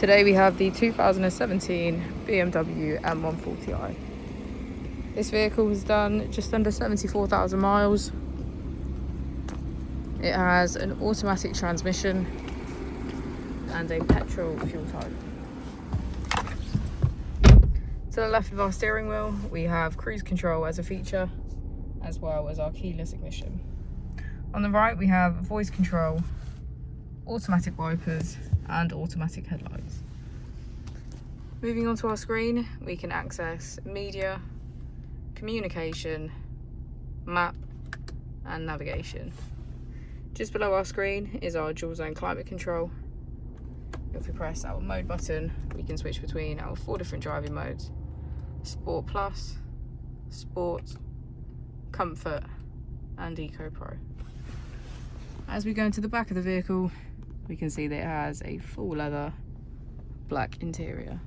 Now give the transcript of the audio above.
Today we have the 2017 BMW M140i. This vehicle has done just under 74,000 miles. It has an automatic transmission and a petrol fuel type. To the left of our steering wheel, we have cruise control as a feature, as well as our keyless ignition. On the right, we have voice control, automatic wipers, and automatic headlights. Moving on to our screen, we can access media, communication, map, and navigation. Just below our screen is our dual zone climate control. If we press our mode button, we can switch between our 4 different driving modes: Sport Plus, Sport, Comfort, and Eco Pro. As we go into the back of the vehicle, we can see that it has a full leather black interior.